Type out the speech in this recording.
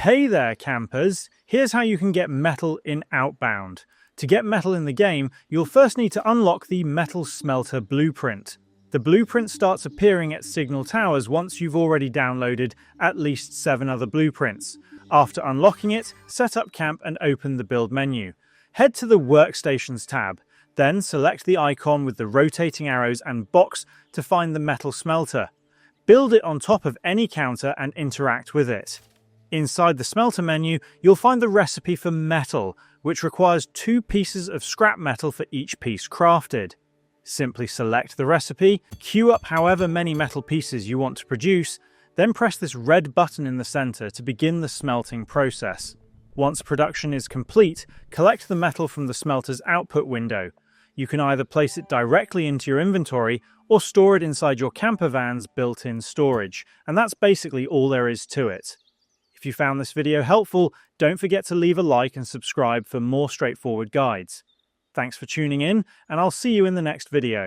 Hey there, campers! Here's how you can get metal in Outbound. To get metal in the game, you'll first need to unlock the Metal Smelter blueprint. The blueprint starts appearing at Signal Towers once you've already downloaded at least 7 other blueprints. After unlocking it, set up camp and open the build menu. Head to the Workstations tab, then select the icon with the rotating arrows and box to find the metal smelter. Build it on top of any counter and interact with it. Inside the smelter menu, you'll find the recipe for metal, which requires 2 pieces of scrap metal for each piece crafted. Simply select the recipe, queue up however many metal pieces you want to produce, then press this red button in the center to begin the smelting process. Once production is complete, collect the metal from the smelter's output window. You can either place it directly into your inventory or store it inside your camper van's built-in storage, and that's basically all there is to it. If you found this video helpful, don't forget to leave a like and subscribe for more straightforward guides. Thanks for tuning in, and I'll see you in the next video.